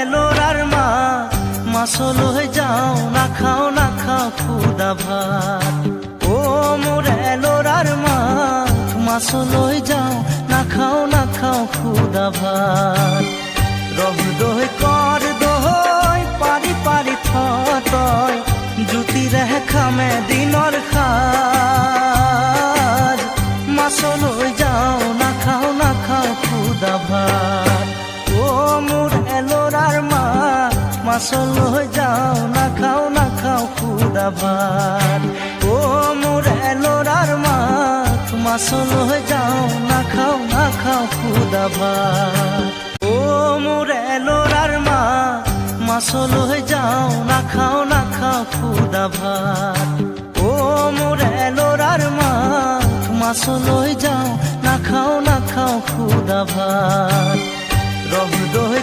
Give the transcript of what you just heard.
এলোরার মা মাছলৈ যাও না খাও খুদা ভাত। ও মোর এলোরার মা মাছলৈ যাও না খাও খুদা ভাত। রহ দই কর দই পারি পারি থতয় জুতি রেহ খামে দিনর খাজ। মাছলৈ যাও না খাও খুদা ভাত। ও মোর এলোরার মা মাছলৈ যাও না খাও খুদা ভাত। ও মোর এলোরার মা মাছলৈ যাও না খাও খুদা ভাত। ও মোর এলোরার মা মাছলৈ যাও না খাও খুদা ভাত। ও মোর এলোরার মা মাছলৈ যাও না খাও খুদা ভাত। রহ দই